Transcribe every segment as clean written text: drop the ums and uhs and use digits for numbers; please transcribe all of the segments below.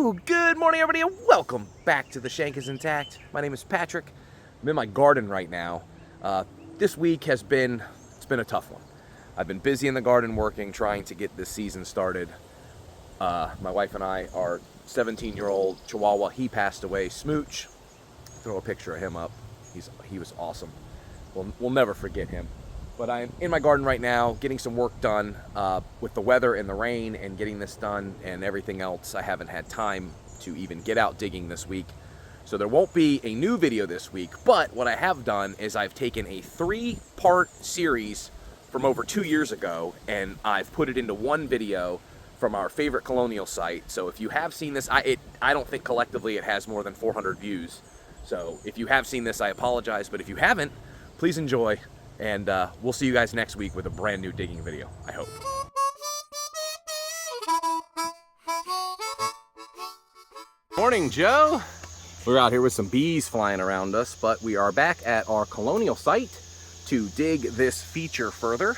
Woo! Good morning, everybody, and welcome back to The Shank is Intact. My name is Patrick. I'm in my garden right now. This week it's been a tough one. I've been busy in the garden working, trying to get this season started. My wife and I, our 17-year-old chihuahua, he passed away. Smooch, throw a picture of him up. He was awesome. We'll never forget him. But I'm in my garden right now, getting some work done. With the weather and the rain and getting this done and everything else, I haven't had time to even get out digging this week. So there won't be a new video this week, but what I have done is I've taken a 3-part series from over 2 years ago, and I've put it into one video from our favorite Colonial site. So if you have seen this, I don't think collectively it has more than 400 views. So if you have seen this, I apologize, but if you haven't, please enjoy. And we'll see you guys next week with a brand new digging video, I hope. Morning, Joe. We're out here with some bees flying around us, but we are back at our Colonial site to dig this feature further.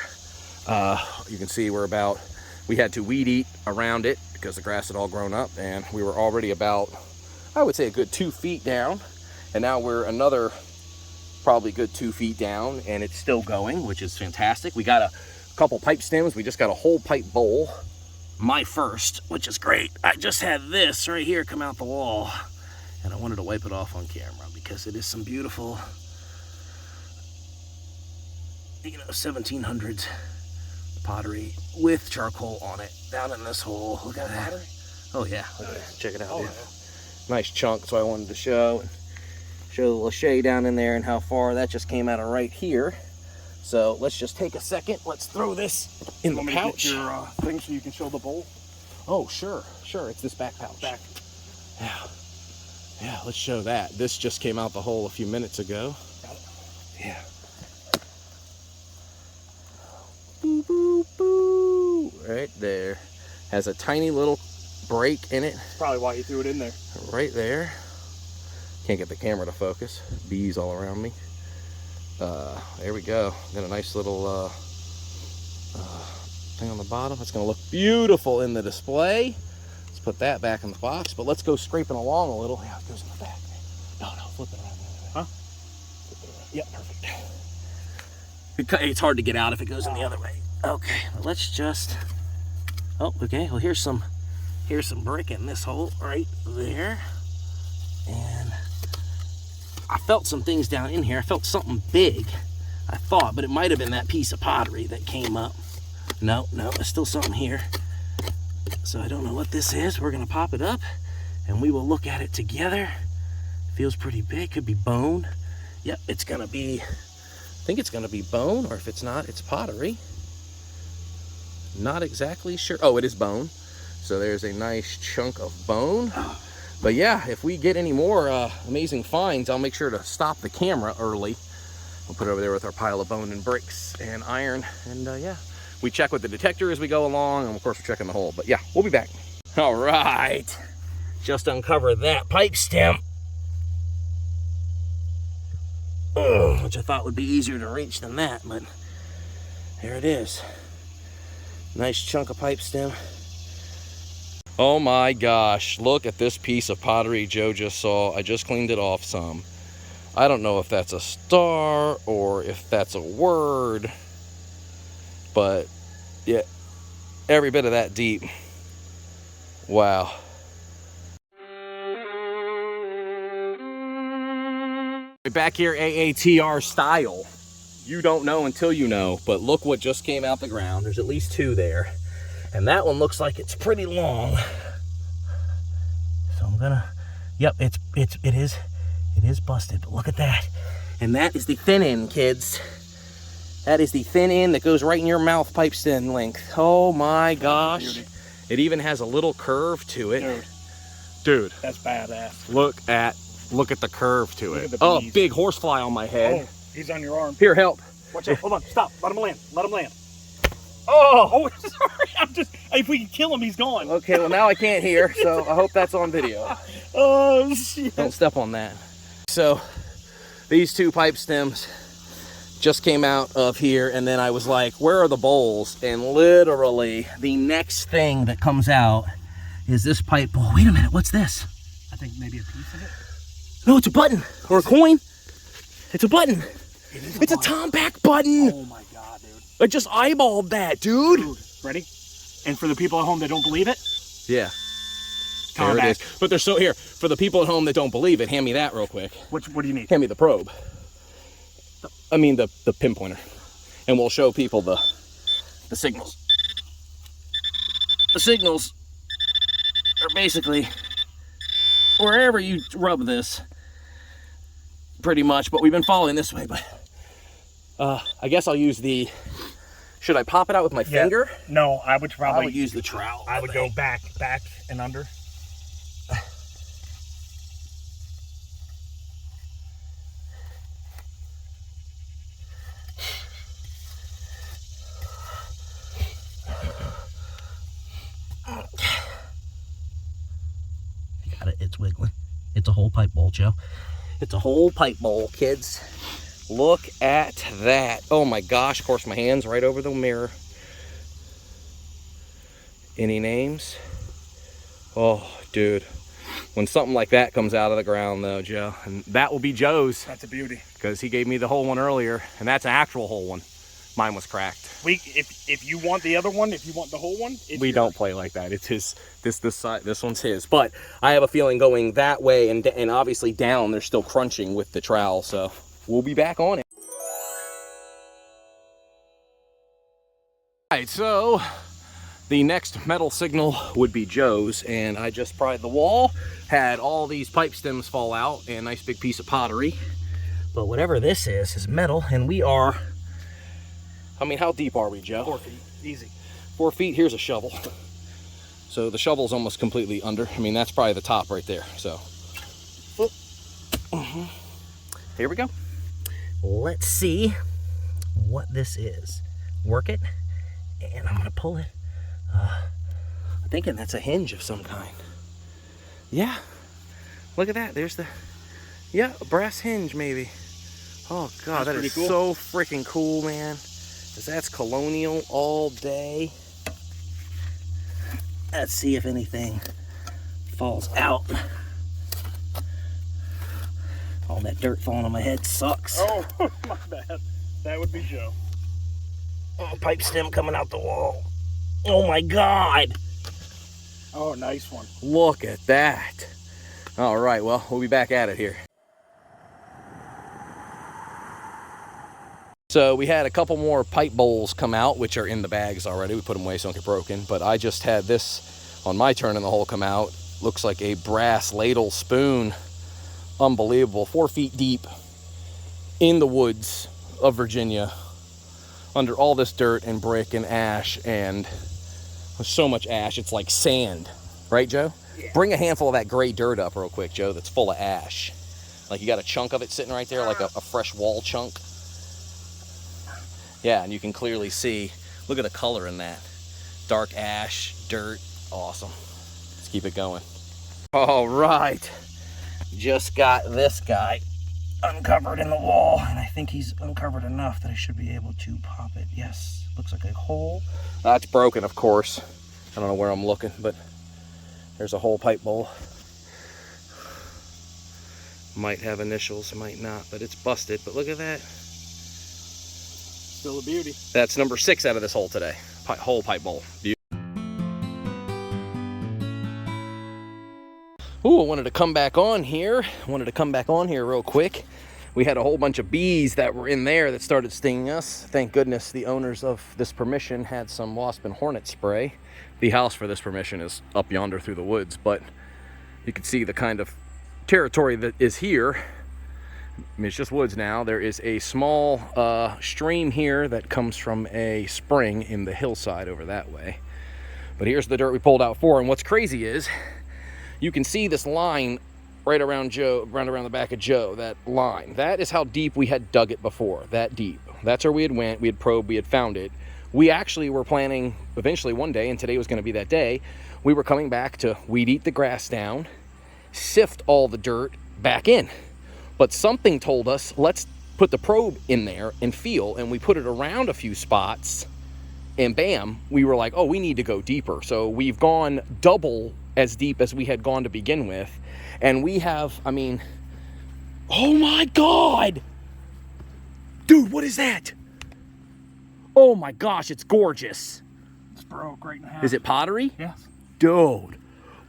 You can see we had to weed eat around it because the grass had all grown up, and we were already about, I would say, a good 2 feet down. And now we're another probably good 2 feet down, and it's still going, which is fantastic. We got a couple pipe stems. We just got a whole pipe bowl. My first, which is great. I just had this right here come out the wall, and I wanted to wipe it off on camera because it is some beautiful, 1700s pottery with charcoal on it down in this hole. Look at that. Oh yeah, look at that. Check it out. Oh, yeah. Nice chunk, so I wanted to show a little shade down in there and how far that just came out of right here. So let's just take a second. Let's throw this in the pouch. Get your thing so you can show the bowl. Oh, sure. It's this back pouch. Yeah, let's show that. This just came out the hole a few minutes ago. Yeah. Boo, boo, boo. Right there. Has a tiny little break in it. That's probably why he threw it in there. Right there. Can't get the camera to focus. Bees all around me. There we go. Got a nice little thing on the bottom. It's going to look beautiful in the display. Let's put that back in the box. But let's go scraping along a little. Yeah, it goes in the back. No, flip it around the other way. Huh? Flip it around. Yep, perfect. It's hard to get out if it goes in the other way. Okay, let's just. Oh, okay. Well, here's some brick in this hole right there, and I felt some things down in here. I felt something big, I thought, but it might have been that piece of pottery that came up. No, there's still something here. So I don't know what this is. We're gonna pop it up and we will look at it together. Feels pretty big, could be bone. Yep, it's gonna be, I think it's gonna be bone, or if it's not, it's pottery. Not exactly sure. Oh, it is bone. So there's a nice chunk of bone. But yeah, if we get any more amazing finds, I'll make sure to stop the camera early. We'll put it over there with our pile of bone and bricks and iron. And yeah, we check with the detector as we go along. And of course, we're checking the hole. But yeah, we'll be back. All right. Just uncover that pipe stem. Which I thought would be easier to reach than that. But there it is. Nice chunk of pipe stem. Oh my gosh, look at this piece of pottery Joe just saw. I just cleaned it off some. I don't know if that's a star or if that's a word, but yeah, every bit of that deep. Wow. Back here, AATR style. You don't know until you know, but look what just came out the ground. There's at least 2 there. And that one looks like it's pretty long. So I'm gonna, yep, it is busted, but look at that. And that is the thin end, kids. That is the thin end that goes right in your mouth, pipe stem length. Oh my gosh. Beauty. It even has a little curve to it. Dude. That's badass. Look at the curve to it. Oh, big horsefly on my head. Oh, he's on your arm. Here, help. Watch out, hold on, stop, let him land. Oh, sorry, if we can kill him, he's gone. Okay, well now I can't hear, so I hope that's on video. Oh, shit. Don't step on that. So, these 2 pipe stems just came out of here, and then I was like, where are the bowls? And literally, the next thing that comes out is this pipe. Oh, wait a minute. What's this? I think maybe a piece of it. No, it's a button or a coin. It's a button. It's a Tomback button. Oh my God, dude. I just eyeballed that, dude. Ready? And for the people at home that don't believe it, Yeah. Tomback. There it is. But they're so here. For the people at home that don't believe it, hand me that real quick. What do you need? Hand me the probe. I mean the pinpointer. And we'll show people the signals. The signals are basically wherever you rub this, pretty much, but we've been following this way. But I guess I'll use the, should I pop it out with my finger? No, I would probably I would use the trowel. I would go back and under. Got it, it's wiggling. It's a whole pipe bowl, Joe. It's a whole pipe bowl, kids. Look at that. Oh my gosh, of course my hand's right over the mirror. Any names? Oh, dude. When something like that comes out of the ground though, Joe, and that will be Joe's. That's a beauty. Because he gave me the whole one earlier, and that's an actual whole one. Mine was cracked. If you want the other one, if you want the whole one, we don't play like that. It's his. This side. This one's his. But I have a feeling going that way and obviously down, they're still crunching with the trowel. So we'll be back on it. All right. So the next metal signal would be Joe's, and I just pried the wall. Had all these pipe stems fall out, and a nice big piece of pottery. But whatever this is metal, and we are. I mean, how deep are we, Joe? 4 feet, easy. 4 feet, here's a shovel. So the shovel's almost completely under. I mean, that's probably the top right there, so. Here we go. Let's see what this is. Work it, and I'm gonna pull it. I'm thinking that's a hinge of some kind. Yeah, look at that, there's the, yeah, a brass hinge maybe. Oh God, that is cool. So freaking cool, man. That's Colonial all day. Let's see if anything falls out. All that dirt falling on my head sucks. Oh, my bad. That would be Joe. Oh, pipe stem coming out the wall. Oh my God. Oh, nice one. Look at that. All right, well, we'll be back at it here. So we had a couple more pipe bowls come out, which are in the bags already. We put them away so they don't get broken. But I just had this on my turn in the hole come out. Looks like a brass ladle spoon. Unbelievable. 4 feet deep in the woods of Virginia. Under all this dirt and brick and ash. And there's so much ash, it's like sand. Right, Joe? Yeah. Bring a handful of that gray dirt up real quick, Joe, that's full of ash. Like you got a chunk of it sitting right there, like a fresh wall chunk. Yeah, and you can clearly see, look at the color in that. Dark ash, dirt, awesome. Let's keep it going. All right, just got this guy uncovered in the wall, and I think he's uncovered enough that I should be able to pop it. Yes, looks like a hole. That's broken, of course. I don't know where I'm looking, but there's a whole pipe bowl. Might have initials, might not, but it's busted. But look at that. Still a beauty. That's number 6 out of this hole today. Whole pipe bowl. Ooh, I wanted to come back on here. Real quick. We had a whole bunch of bees that were in there that started stinging us. Thank goodness the owners of this permission had some wasp and hornet spray. The house for this permission is up yonder through the woods, but you can see the kind of territory that is here. I mean, it's just woods now. There is a small stream here that comes from a spring in the hillside over that way. But here's the dirt we pulled out for, and what's crazy is you can see this line right around Joe, around the back of Joe, that line. That is how deep we had dug it before, that deep. That's where we had went, we had probed, we had found it. We actually were planning eventually one day, and today was going to be that day, we were coming back to weed eat the grass down, sift all the dirt back in. But something told us, let's put the probe in there and feel, and we put it around a few spots, and bam, we were like, oh, we need to go deeper. So we've gone double as deep as we had gone to begin with. And we have, I mean, oh my God! Dude, what is that? Oh my gosh, it's gorgeous. It's broke right in half. Is it pottery? Yes. Dude,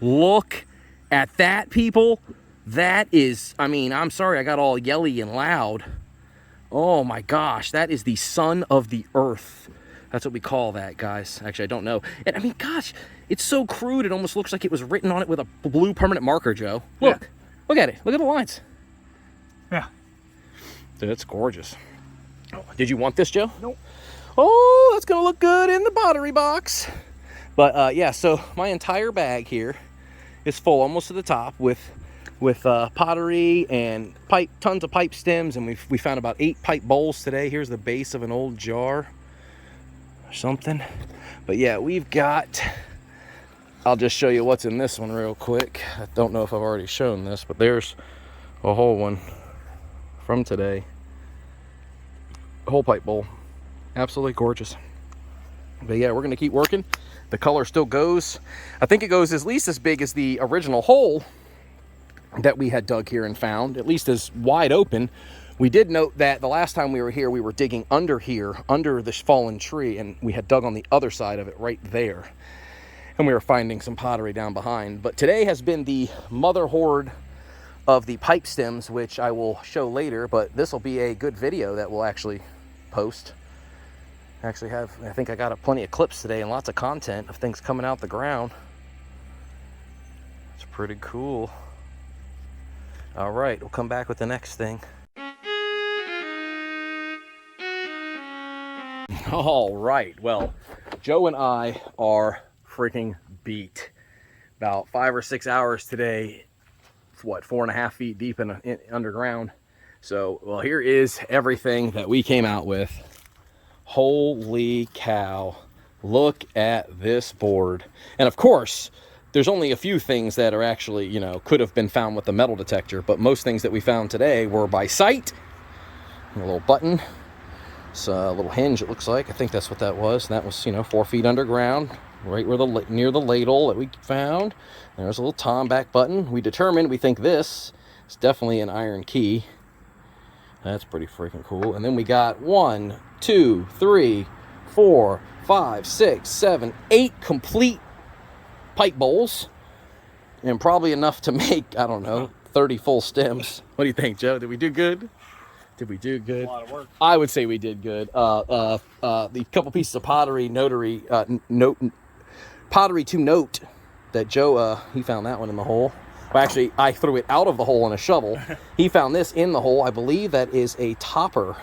look at that, people. That is, I mean, I'm sorry I got all yelly and loud. Oh my gosh, that is the son of the earth. That's what we call that, guys. Actually, I don't know. And I mean, gosh, it's so crude, it almost looks like it was written on it with a blue permanent marker, Joe. Look, yeah. Look at it. Look at the lines. Yeah. Dude, it's gorgeous. Did you want this, Joe? Nope. Oh, that's gonna look good in the pottery box. But yeah, so my entire bag here is full almost to the top with pottery and tons of pipe stems, and we found about 8 pipe bowls today. Here's the base of an old jar or something. But yeah, we've got, I'll just show you what's in this one real quick. I don't know if I've already shown this, but there's a whole one from today. A whole pipe bowl. Absolutely gorgeous. But yeah, we're gonna keep working. The color still goes. I think it goes at least as big as the original hole that we had dug here and found, at least as wide open. We did note that the last time we were here, we were digging under here, under this fallen tree, and we had dug on the other side of it right there. And we were finding some pottery down behind. But today has been the mother hoard of the pipe stems, which I will show later, but this will be a good video that we'll actually post. I think I got plenty of clips today and lots of content of things coming out the ground. It's pretty cool. All right, we'll come back with the next thing. All right, well, Joe and I are freaking beat. About 5 or 6 hours today, what, 4.5 feet deep in underground. So, well, here is everything that we came out with. Holy cow, look at this board. And of course, there's only a few things that are actually, you know, could have been found with the metal detector, but most things that we found today were by sight. A little button, it's a little hinge, it looks like. I think that's what that was. That was, you know, 4 feet underground, right where near the ladle that we found. There's a little tom back button. We think this is definitely an iron key. That's pretty freaking cool. And then we got 1, 2, 3, 4, 5, 6, 7, 8 complete pipe bowls, and probably enough to make, I don't know, 30 full stems. What do you think, Joe? Did we do good? Did we do good? A lot of work. I would say we did good. The couple pieces of pottery pottery to note that Joe, he found that one in the hole. Well, actually, I threw it out of the hole in a shovel. He found this in the hole. I believe that is a topper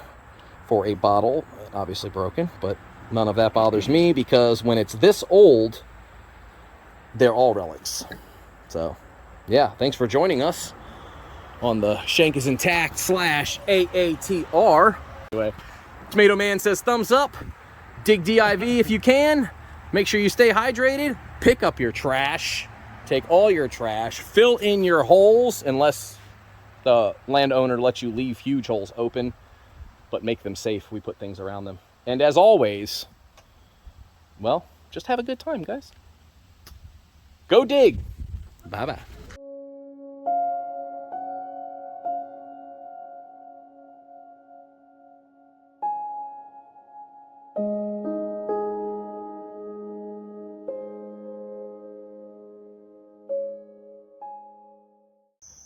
for a bottle. Obviously broken, but none of that bothers me, because when it's this old, they're all relics. So, yeah, thanks for joining us on the Shank is Intact / AATR. Anyway, Tomato Man says thumbs up. Dig DIV if you can. Make sure you stay hydrated. Pick up your trash. Take all your trash. Fill in your holes, unless the landowner lets you leave huge holes open. But make them safe. We put things around them. And as always, well, just have a good time, guys. Go dig. Bye-bye.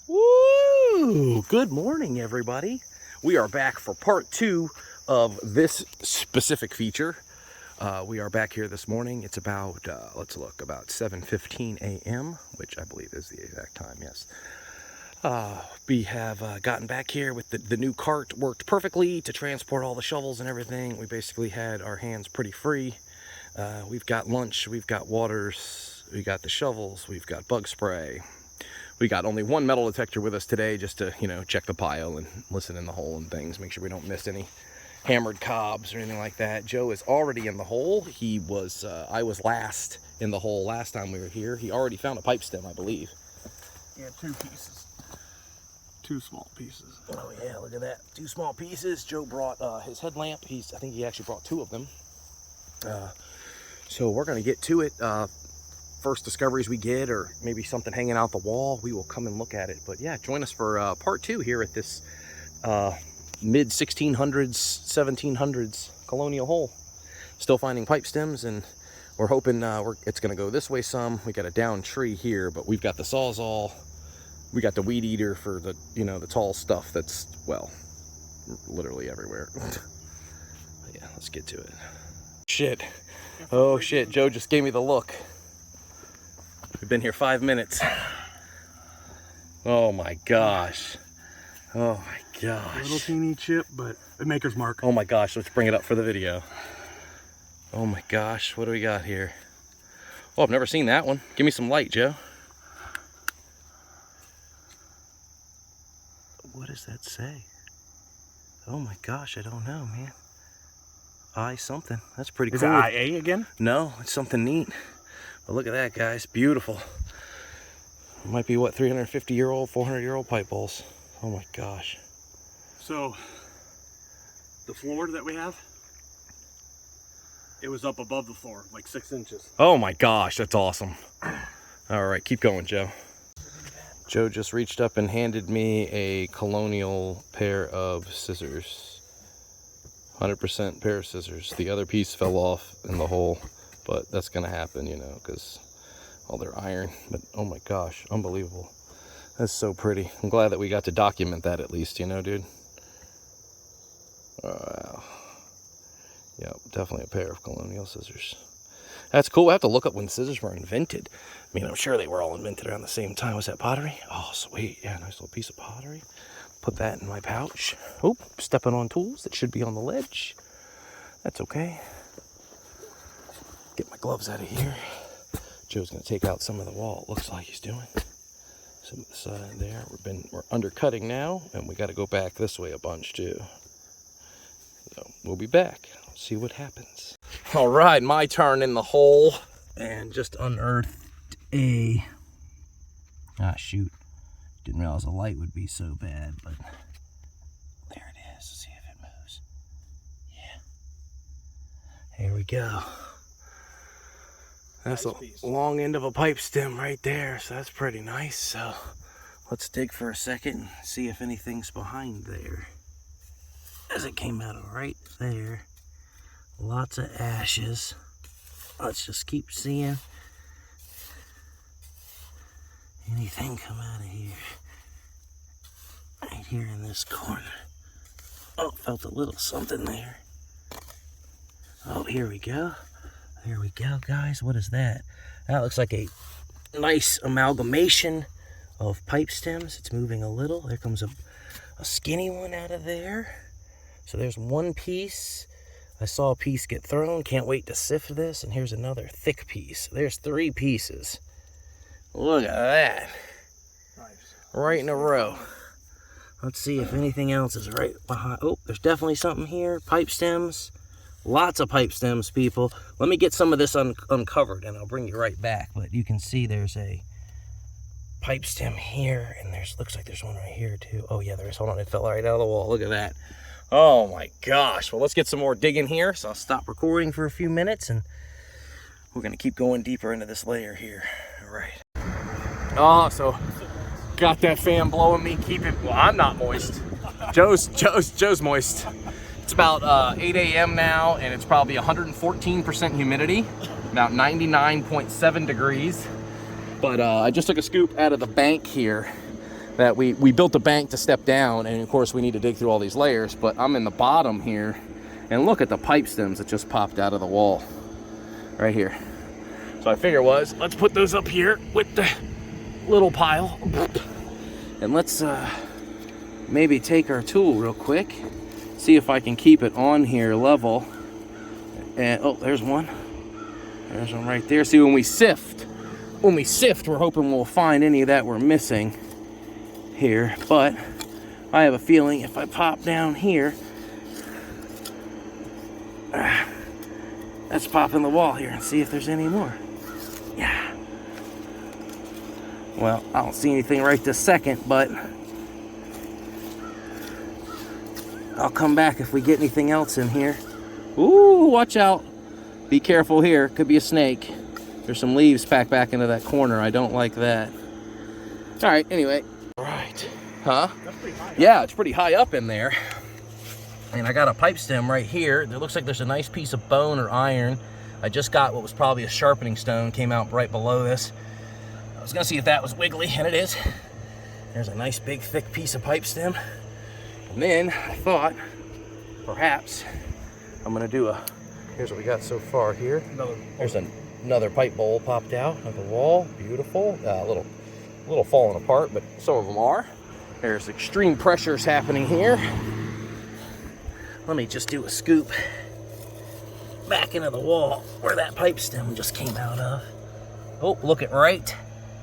Woo! Good morning, everybody. We are back for part 2 of this specific feature. We are back here this morning. It's about, let's look, about 7:15 a.m., which I believe is the exact time, yes. We have gotten back here with the new cart. Worked perfectly to transport all the shovels and everything. We basically had our hands pretty free. We've got lunch, we've got waters, we got the shovels, we've got bug spray. We got only one metal detector with us today, just to, you know, check the pile and listen in the hole and things, make sure we don't miss any hammered cobs or anything like that. Joe is already in the hole. He was, I was last in the hole last time we were here. He already found a pipe stem, I believe. Yeah, 2 pieces. 2 small pieces. Oh yeah, look at that. 2 small pieces. Joe brought his headlamp. I think he actually brought 2 of them. So we're gonna get to it. first discoveries we get, or maybe something hanging out the wall, we will come and look at it. But yeah, join us for part 2 here at this mid 1600s, 1700s Colonial hole. Still finding pipe stems, and we're hoping it's going to go this way some. We got a down tree here, but we've got the Sawzall. We got the weed eater for the, you know, the tall stuff that's, well, literally everywhere. Yeah, let's get to it. Shit. Oh shit, Joe just gave me the look. We've been here 5 minutes. Oh my gosh. Oh my gosh. A little teeny chip, but a maker's mark. Oh my gosh, let's bring it up for the video. Oh my gosh, what do we got here? Oh, I've never seen that one. Give me some light, Joe. What does that say? Oh my gosh, I don't know, man. I something. That's pretty cool. Is it IA again? No, it's something neat. But look at that, guys. Beautiful. It might be, what, 350-year-old, 400-year-old pipe bowls. Oh my gosh. So, the floor that we have, it was up above the floor, like 6 inches. Oh my gosh, that's awesome. All right, keep going, Joe. Joe just reached up and handed me a Colonial pair of scissors. 100% pair of scissors. The other piece fell off in the hole, but that's gonna happen, you know, because all their iron. But oh my gosh, unbelievable. That's so pretty. I'm glad that we got to document that at least, you know, dude. Wow. Yeah, definitely a pair of Colonial scissors. That's cool. I have to look up when scissors were invented. I mean, I'm sure they were all invented around the same time. Was that pottery? Oh, sweet. Yeah, nice little piece of pottery. Put that in my pouch. Oh, stepping on tools that should be on the ledge. That's okay. Get my gloves out of here. Joe's gonna take out some of the wall. It looks like he's doing. Some of the side there. We're undercutting now, and we got to go back this way a bunch too. So we'll be back. See what happens. All right, my turn in the hole, and just unearthed a. Ah, shoot. Didn't realize the light would be so bad, but there it is. Let's see if it moves. Yeah. Here we go. That's nice a long end of a pipe stem right there, so that's pretty nice. So let's dig for a second and see if anything's behind there. As it came out of right there. Lots of ashes. Let's just keep seeing anything come out of here. Right here in this corner. Oh, felt a little something there. Oh, here we go. Here we go, guys. What is that? That looks like a nice amalgamation of pipe stems. It's moving a little. There comes a skinny one out of there. So there's one piece. I saw a piece get thrown. Can't wait to sift this. And here's another thick piece. There's 3 pieces. Look at that. Nice. Right in a row. Let's see if anything else is right behind. Oh, there's definitely something here. Pipe stems. Lots of pipe stems, people. Let me get some of this uncovered, and I'll bring you right back. But you can see there's a pipe stem here, and looks like there's one right here, too. Oh, yeah, there is. Hold on. It fell right out of the wall. Look at that. Oh, my gosh. Well, let's get some more digging here. So I'll stop recording for a few minutes, and we're going to keep going deeper into this layer here. All right. Oh, so got that fan blowing me. Well, I'm not moist. Joe's moist. It's about 8 a.m. now, and it's probably 114% humidity, about 99.7 degrees. But I just took a scoop out of the bank here. That we built a bank to step down, and of course we need to dig through all these layers. But I'm in the bottom here, and look at the pipe stems that just popped out of the wall, right here. So I figure let's put those up here with the little pile, and let's maybe take our tool real quick, see if I can keep it on here level. And oh, there's one right there. See, when we sift, we're hoping we'll find any of that we're missing here. But I have a feeling if I pop down here, let's pop in the wall here and see if there's any more. Yeah. Well, I don't see anything right this second, but I'll come back if we get anything else in here. Ooh, watch out. Be careful here. Could be a snake. There's some leaves packed back into that corner. I don't like that. All right, anyway. All right. Huh? That's pretty high. Yeah, it's pretty high up in there. And I got a pipe stem right here. It looks like there's a nice piece of bone or iron. I just got what was probably a sharpening stone, came out right below this. I was gonna see if that was wiggly, and it is. There's a nice big thick piece of pipe stem. And then I thought, perhaps, I'm gonna do a, here's what we got so far here. There's another pipe bowl popped out of the wall, beautiful. A little falling apart, but some of them are. There's extreme pressures happening here. Let me just do a scoop back into the wall where that pipe stem just came out of. Oh, look at right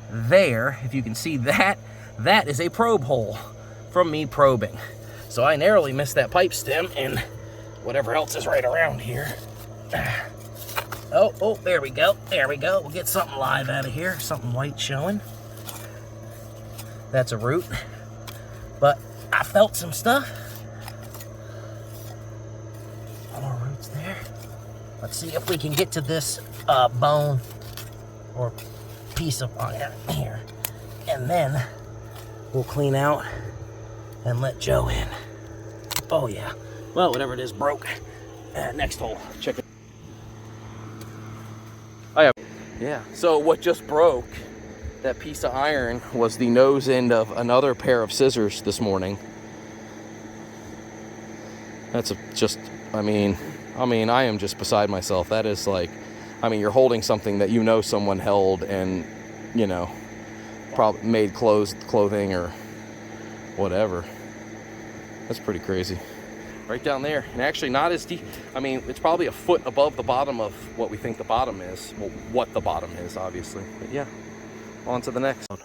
there. If you can see that, that is a probe hole from me probing. So I narrowly missed that pipe stem and whatever else is right around here. Oh, there we go. There we go. We'll get something live out of here. Something white showing. That's a root. But I felt some stuff. More roots there. Let's see if we can get to this bone or piece of iron here. And then we'll clean out and let Joe in. Oh yeah. Well, whatever it is broke. Next hole. Check it. Yeah. So what just broke, that piece of iron, was the nose end of another pair of scissors this morning. That's I mean, I am just beside myself. That is like, I mean, you're holding something that you know someone held and, you know, probably made clothing or whatever. That's pretty crazy. Right down there, and actually not as deep. I mean, it's probably a foot above the bottom of what we think the bottom is. Well, what the bottom is, obviously. But yeah, on to the next one.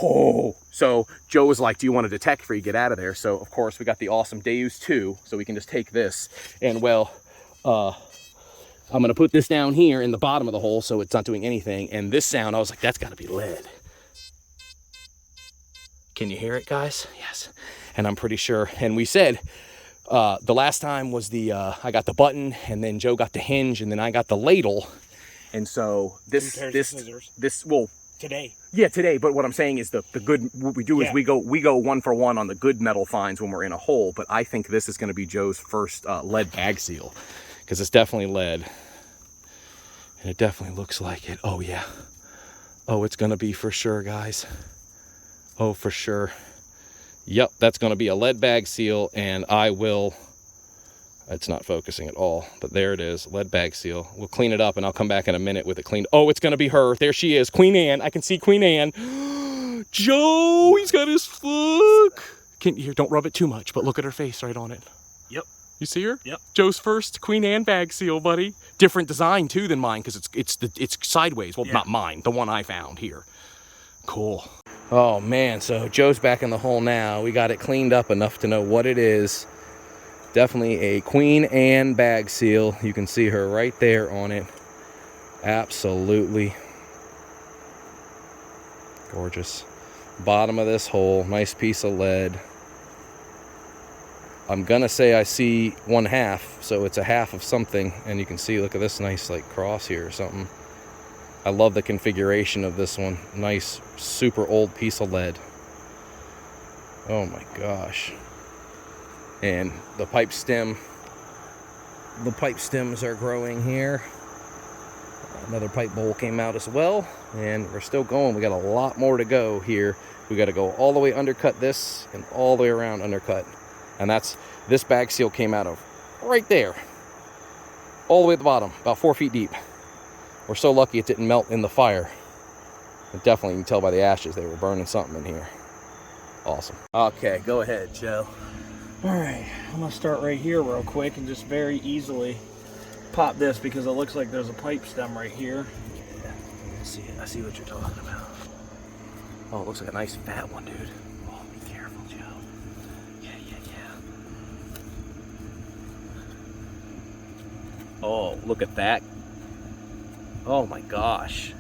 Oh, so Joe was like, do you want to detect before you get out of there? So of course we got the awesome Deus 2, so we can just take this and, well, I'm gonna put this down here in the bottom of the hole so it's not doing anything. And this sound, I was like, that's gotta be lead. Can you hear it, guys? Yes. And I'm pretty sure, and we said, the last time was I got the button, and then Joe got the hinge, and then I got the ladle. And so this, well, today. Yeah, today. But what I'm saying is the good, what we do is we go 1 for 1 on the good metal finds when we're in a hole. But I think this is going to be Joe's first lead bag seal, because it's definitely lead. And it definitely looks like it. Oh, yeah. Oh, it's going to be for sure, guys. Oh, for sure. Yep, that's going to be a lead bag seal, and I will... It's not focusing at all, but there it is, lead bag seal. We'll clean it up, and I'll come back in a minute with it cleaned. Oh, it's going to be her. There she is, Queen Anne. I can see Queen Anne. Joe, he's got his look. Don't rub it too much, but look at her face right on it. Yep. You see her? Yep. Joe's first Queen Anne bag seal, buddy. Different design too than mine, because it's sideways. Well, not mine, the one I found here. Cool. Oh man, so Joe's back in the hole now. We got it cleaned up enough to know what it is. Definitely a Queen Anne bag seal. You can see her right there on it. Absolutely gorgeous. Bottom of this hole, nice piece of lead. I'm gonna say I see 1/2, so it's a half of something, and you can see, look at this nice like cross here or something. I love the configuration of this one. Nice, super old piece of lead. Oh my gosh. And the pipe stems are growing here. Another pipe bowl came out as well, and we're still going. We got a lot more to go here. We got to go all the way undercut this and all the way around undercut. And this bag seal came out of right there, all the way at the bottom, about 4 feet deep. We're so lucky it didn't melt in the fire. But definitely, you can tell by the ashes, they were burning something in here. Awesome. Okay, go ahead, Joe. All right, I'm gonna start right here real quick and just very easily pop this, because it looks like there's a pipe stem right here. Yeah, I see what you're talking about. Oh, it looks like a nice fat one, dude. Oh, be careful, Joe. Yeah. Oh, look at that. Oh my gosh.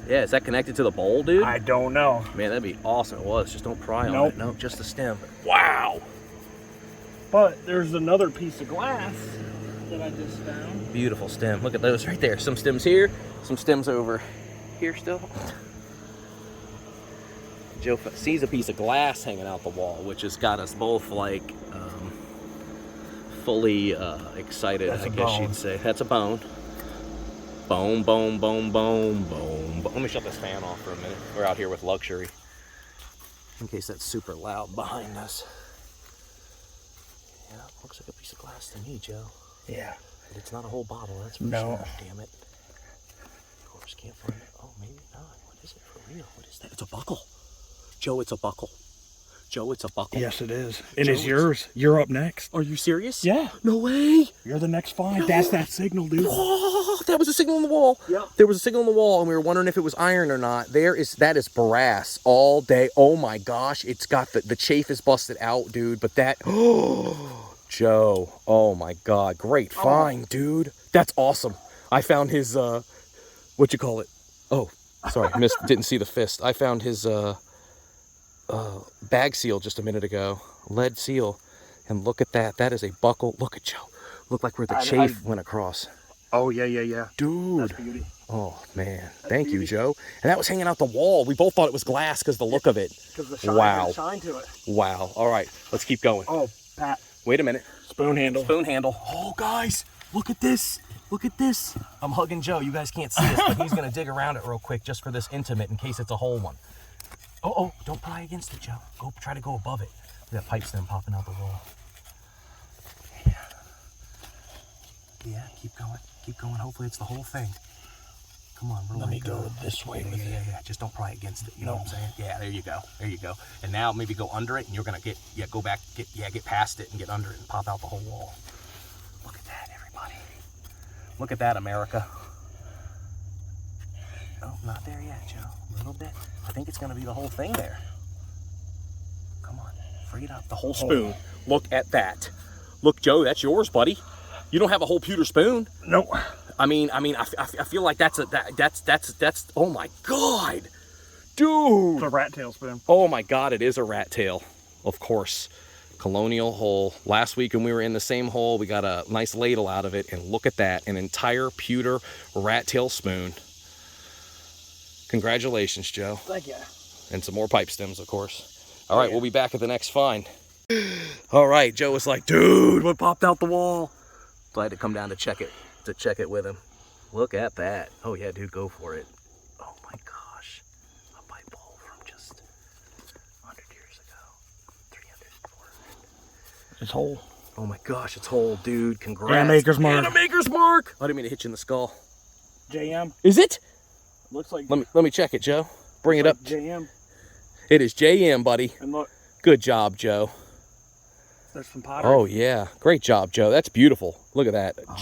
Yeah, is that connected to the bowl, dude? I don't know. Man, that'd be awesome. It was. Just don't pry on it. No, just the stem. Wow. But there's another piece of glass that I just found. Beautiful stem. Look at those right there. Some stems here, some stems over here still. Joe sees a piece of glass hanging out the wall, which has got us both like fully excited. I guess you'd say. That's a bone. Boom, boom, boom, boom, boom, boom. Let me shut this fan off for a minute. We're out here with luxury. In case that's super loud behind us. Yeah, looks like a piece of glass to me, Joe. Yeah. But it's not a whole bottle, that's for sure. Damn it. Of course, can't find it. Oh, maybe not. What is it for real? What is that? It's a buckle. Joe, it's a buckle. Joe, it's a buckle. Yes, it is. And it's yours. You're up next. Are you serious? Yeah. No way. You're the next find. That's that signal, dude. Whoa, that was a signal on the wall. Yep. There was a signal on the wall, and we were wondering if it was iron or not. That is brass all day. Oh my gosh, it's got the chafe is busted out, dude. But that, Joe, oh my God, great find, dude. That's awesome. I found his what you call it? Oh, sorry, didn't see the fist. I found his bag seal just a minute ago, lead seal, and look at that. That is a buckle. Look at Joe. Look like where the chafe went across. Oh yeah. Dude. That's beauty. Oh man, thank you, Joe. And that was hanging out the wall. We both thought it was glass because the look of it. Because the shine to it. Wow. All right, let's keep going. Oh, Pat. Wait a minute. Spoon handle. Spoon handle. Oh, guys, look at this. Look at this. I'm hugging Joe. You guys can't see this, but he's gonna dig around it real quick just for this intimate in case it's a whole one. Oh, don't pry against it, Joe. Try to go above it. That pipe stem popping out the wall. Yeah, keep going. Keep going. Hopefully it's the whole thing. Come on, let me go this way with it. Yeah. Just don't pry against it. You know what I'm saying? Yeah, there you go. There you go. And now maybe go under it, and you're gonna get past it and get under it and pop out the whole wall. Look at that, everybody. Look at that, America. Oh, not there yet, Joe. A little bit. I think it's gonna be the whole thing there. Come on, free it up. The whole spoon. Look at that. Look, Joe, that's yours, buddy. You don't have a whole pewter spoon. Nope. I feel like that's oh my God, dude. It's a rat tail spoon. Oh my God, it is a rat tail, of course. Colonial hole. Last week when we were in the same hole, we got a nice ladle out of it, and look at that, an entire pewter rat tail spoon. Congratulations, Joe. Thank you. And some more pipe stems, of course. All right, we'll be back at the next find. All right, Joe was like, dude, what popped out the wall? So I had to come down to check it with him. Look at that. Oh yeah, dude, go for it. Oh my gosh. A pipe bowl from just 100 years ago. 300, 400. It's whole. Oh my gosh, it's whole, dude. Congrats. And a maker's mark. And a maker's mark. I didn't mean to hit you in the skull. JM. Is it? Looks like. Let me check it, Joe. Bring it up. JM. It is JM, buddy. And look. Good job, Joe. There's some pottery. Oh yeah, great job, Joe. That's beautiful. Look at that. Oh.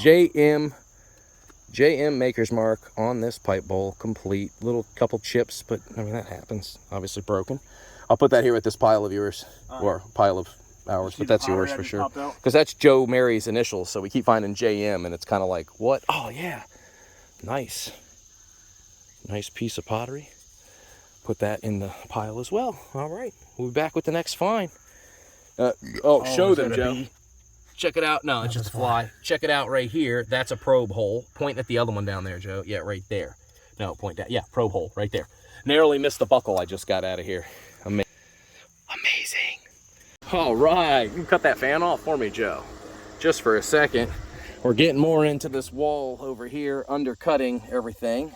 JM maker's mark on this pipe bowl, complete. Little couple chips, but I mean that happens. Obviously broken. I'll put that here at this pile of yours, or pile of ours, but that's yours for sure. Because that's Joe Mary's initials, so we keep finding JM, and it's kind of like, what? Oh yeah, nice piece of pottery. Put that in the pile as well. All right, we'll be back with the next find. Show them, Joe. Check it out. No, it's just a fly. Check it out right here. That's a probe hole. Point at the other one down there, Joe. Yeah, right there. No, point down. Yeah, probe hole right there. Narrowly missed the buckle I just got out of here. Amazing. All right. You can cut that fan off for me, Joe. Just for a second. We're getting more into this wall over here, undercutting everything.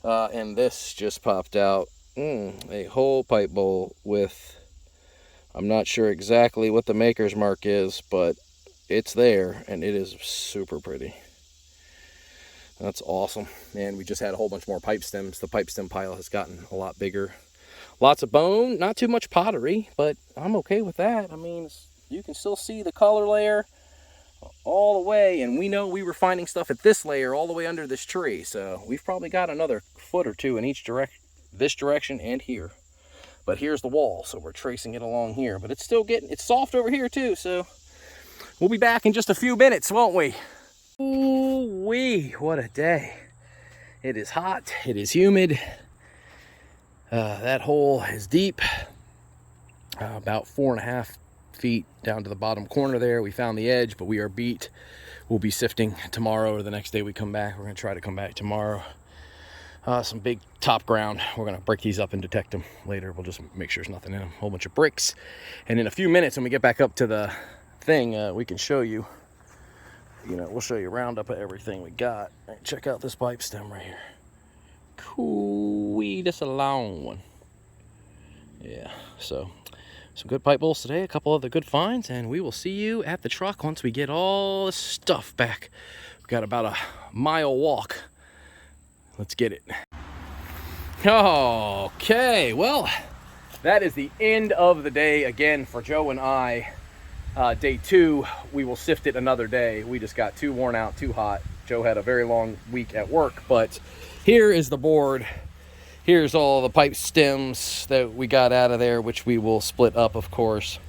And this just popped out. A whole pipe bowl with... I'm not sure exactly what the maker's mark is, but it's there, and it is super pretty. That's awesome. And we just had a whole bunch more pipe stems. The pipe stem pile has gotten a lot bigger. Lots of bone, not too much pottery, but I'm okay with that. I mean, you can still see the color layer all the way, and we know we were finding stuff at this layer all the way under this tree, so we've probably got another foot or two in each direction, this direction and here. But here's the wall, so we're tracing it along here. But it's still it's soft over here too, so we'll be back in just a few minutes, won't we? Ooh-wee, what a day. It is hot, it is humid. That hole is deep, about 4.5 feet down to the bottom corner there. We found the edge, but we are beat. we'll be sifting tomorrow or the next day we come back. We're gonna try to come back tomorrow. Some big top ground. We're gonna break these up and detect them later. We'll just make sure there's nothing in them. A whole bunch of bricks. And in a few minutes when we get back up to the thing, we can show you, we'll show you a roundup of everything we got. Right, check out this pipe stem right here. Cool, that's a long one. Yeah, so some good pipe bowls today, a couple other good finds, and we will see you at the truck once we get all this stuff back. We've got about a mile walk. Let's get it. Okay, well, that is the end of the day again for Joe and I. Day 2, we will sift it another day. We just got too worn out, too hot. Joe had a very long week at work, but here is the board. Here's all the pipe stems that we got out of there, which we will split up, of course.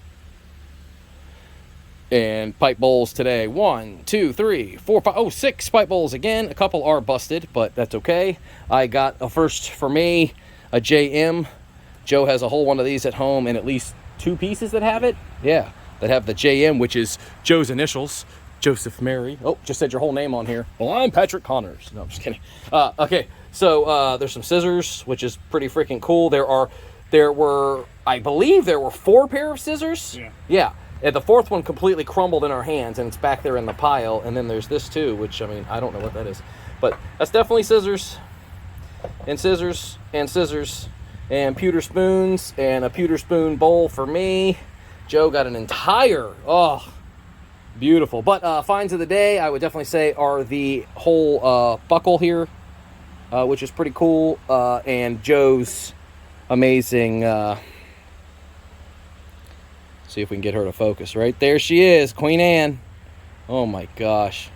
And pipe bowls today. 1, 2, 3, 4, 5, 6 pipe bowls again. A couple are busted, but that's okay. I got a first for me, a JM. Joe has a whole one of these at home and at least 2 pieces that have it. Yeah, that have the JM, which is Joe's initials. Joseph Mary. Oh, just said your whole name on here. Well, I'm Patrick Connors. No, I'm just kidding. Okay, so there's some scissors, which is pretty freaking cool. There were, I believe there were 4 pair of scissors. Yeah. And the 4th one completely crumbled in our hands, and it's back there in the pile. And then there's this too, which, I mean, I don't know what that is. But that's definitely scissors, and scissors, and scissors, and pewter spoons, and a pewter spoon bowl for me. Joe got an entire, beautiful. But finds of the day, I would definitely say, are the whole buckle here, which is pretty cool, and Joe's amazing, see if we can get her to focus. Right there she is, Queen Anne. Oh my gosh,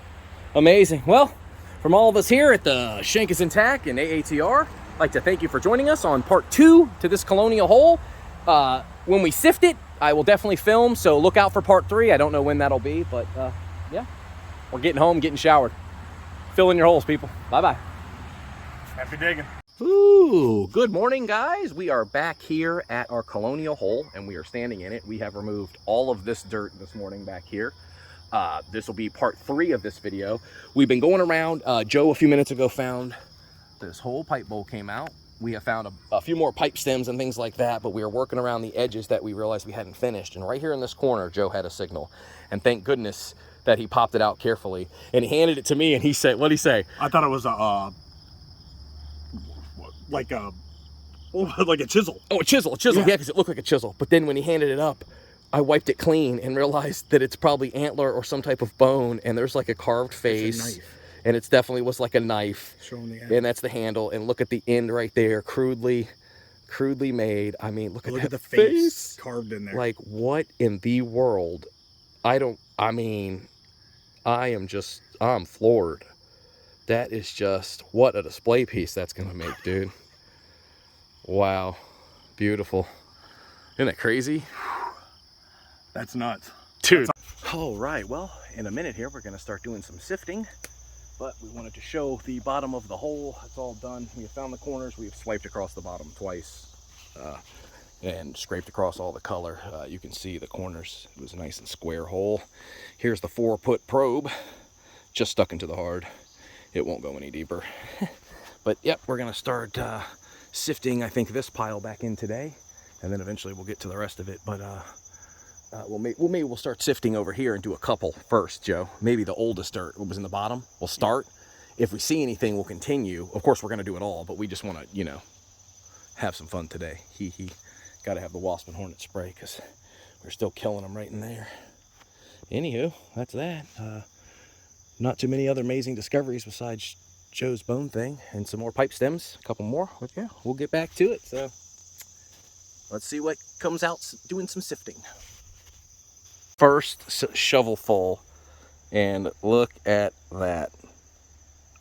amazing. Well, from all of us here at the Shank is Intact and AATR, I'd like to thank you for joining us on part 2 to this Colonial hole. When we sift it, I will definitely film, so look out for part 3. I don't know when that'll be, but yeah, we're getting home, getting showered. Fill in your holes, people. Bye-bye. Happy digging. Ooh, good morning, guys. We are back here at our Colonial hole, and we are standing in it. We have removed all of this dirt this morning back here. This will be part 3 of this video. We've been going around. Joe, a few minutes ago, found this whole pipe bowl came out. We have found a few more pipe stems and things like that, but we are working around the edges that we realized we hadn't finished. And right here in this corner, Joe had a signal. And thank goodness that he popped it out carefully. And he handed it to me, and he said, what'd he say? I thought it was like a chisel. Oh, a chisel, yeah, because it looked like a chisel. But then when he handed it up, I wiped it clean and realized that it's probably antler or some type of bone, and there's like a carved face. It's a knife. And it definitely was like a knife. Showing the end. And that's the handle. And look at the end right there, crudely made. I mean, look at the face carved in there. Like, what in the world? I'm floored. That is just, what a display piece that's gonna make, dude. Wow, beautiful. Isn't that crazy? That's nuts. Dude. All right, well, in a minute here, we're gonna start doing some sifting, but we wanted to show the bottom of the hole. It's all done. We have found the corners. We've swiped across the bottom twice and scraped across all the color. You can see the corners. It was a nice and square hole. Here's the 4-foot probe, just stuck into the hard. It won't go any deeper. But yep, we're gonna start sifting, I think, this pile back in today, and then eventually we'll get to the rest of it. But maybe we'll start sifting over here and do a couple first, Joe. Maybe the oldest dirt was in the bottom. We'll start. If we see anything, we'll continue. Of course, we're gonna do it all, but we just wanna, have some fun today. Gotta have the wasp and hornet spray because we're still killing them right in there. Anywho, that's that. Not too many other amazing discoveries besides Joe's bone thing and some more pipe stems, a couple more. But yeah, we'll get back to it. So let's see what comes out doing some sifting. First shovel full, and look at that.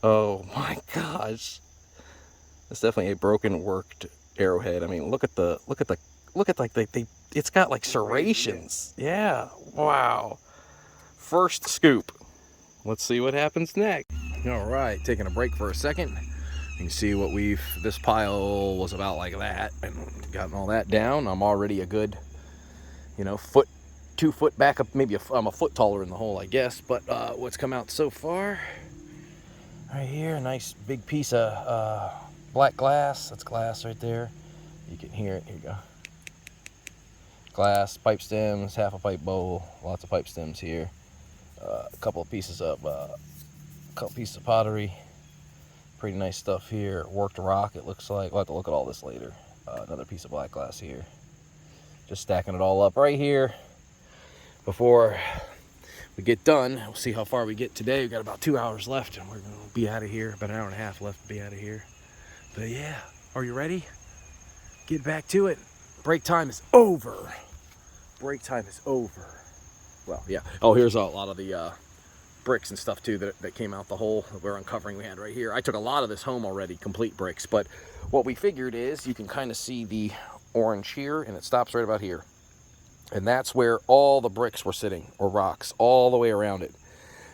Oh my gosh, that's definitely a broken worked arrowhead. I mean, look at it's got like serrations. Yeah, wow. First scoop. Let's see what happens next. All right, taking a break for a second. You can see what this pile was about like that, and gotten all that down. I'm already a good, foot 2 foot back up, maybe I'm a foot taller in the hole, I guess. But what's come out so far, right here, a nice big piece of black glass. That's glass right there. You can hear it. Here you go. Glass, pipe stems, half a pipe bowl, lots of pipe stems here. A couple pieces of pottery. Pretty nice stuff here. Worked rock, it looks like. We'll have to look at all this later. Another piece of black glass here. Just stacking it all up right here. Before we get done, we'll see how far we get today. We've got about 2 hours left, and we're gonna be out of here. About an hour and a half left to be out of here. But yeah, are you ready? Get back to it. Break time is over. Break time is over. Well, yeah. Oh, here's a lot of the bricks and stuff too that came out the hole that we're uncovering. We had right here. I took a lot of this home already, complete bricks. But what we figured is you can kind of see the orange here, and it stops right about here. And that's where all the bricks were sitting, or rocks, all the way around it.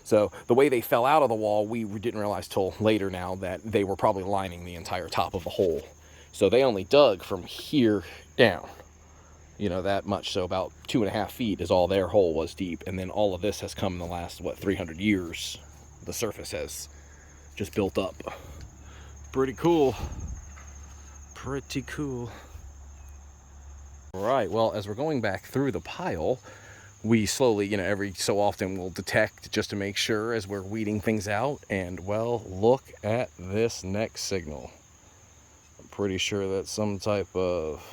So the way they fell out of the wall, we didn't realize till later now that they were probably lining the entire top of the hole. So they only dug from here down, you know, that much. So about 2.5 feet is all their hole was deep. And then all of this has come in the last, what, 300 years. The surface has just built up. Pretty cool. Pretty cool. All right, well, as we're going back through the pile, we slowly, you know, every so often we'll detect just to make sure as we're weeding things out. And, well, look at this next signal. I'm pretty sure that's some type of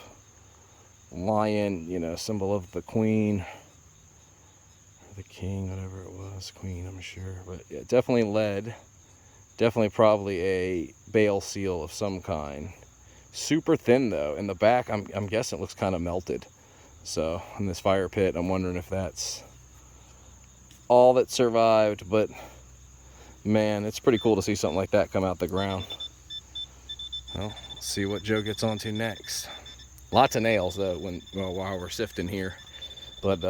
lion, you know, symbol of the queen, the king, whatever it was, queen, I'm sure. But yeah, definitely lead. Definitely probably a bale seal of some kind. Super thin though. In the back, I'm guessing it looks kind of melted. So in this fire pit, I'm wondering if that's all that survived. But man, it's pretty cool to see something like that come out the ground. Well, let's see what Joe gets onto next. Lots of nails though while we're sifting here. But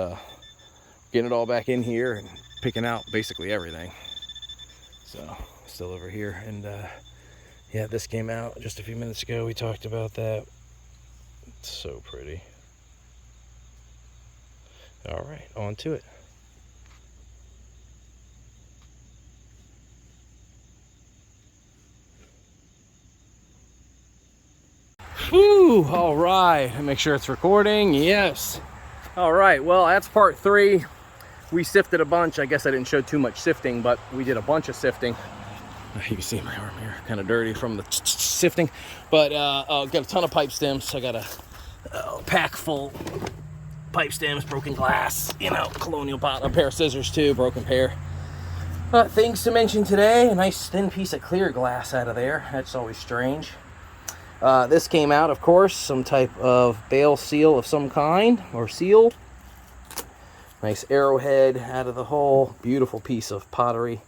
getting it all back in here and picking out basically everything. So still over here, and yeah, this came out just a few minutes ago. We talked about that. It's so pretty. All right, on to it. Whew, all right, make sure it's recording. Yes. All right, well, that's part 3. We sifted a bunch. I guess I didn't show too much sifting, but we did a bunch of sifting. You can see my arm here, kind of dirty from the sifting. But got a ton of pipe stems. I got a pack full pipe stems, broken glass, you know, Colonial pot, a pair of scissors too, broken pair. Things to mention today, a nice thin piece of clear glass out of there. That's always strange. This came out, of course, some type of bale seal of some kind, or seal. Nice arrowhead out of the hole. Beautiful piece of pottery.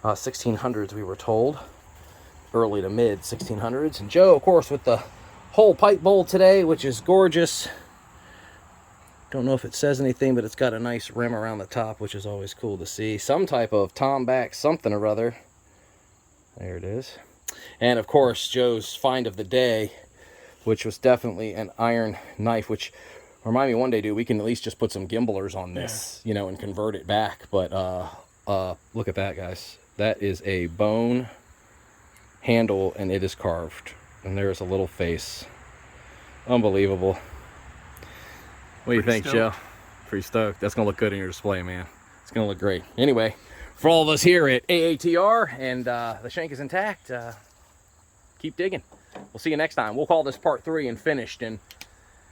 1600s, we were told. Early to mid 1600s. And Joe, of course, with the whole pipe bowl today, which is gorgeous. Don't know if it says anything, but it's got a nice rim around the top, which is always cool to see. Some type of tomback something or other. There it is. And, of course, Joe's find of the day, which was definitely an iron knife, which remind me one day, dude, we can at least just put some gimbalers on this, you know, and convert it back. But look at that, guys. That is a bone handle, and it is carved. And there's a little face. Unbelievable. What do you think, Joe? Pretty stoked. That's going to look good in your display, man. It's going to look great. Anyway, for all of us here at AATR, and the shank is intact, keep digging. We'll see you next time. We'll call this part 3 and finished. And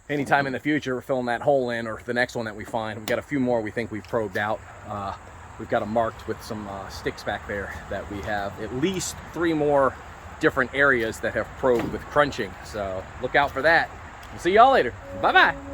anytime in the future, we're filling that hole in, or the next one that we find. We've got a few more we think we've probed out. We've got them marked with some sticks back there that we have at least 3 more different areas that have probed with crunching. So look out for that. We'll see y'all later. Bye-bye.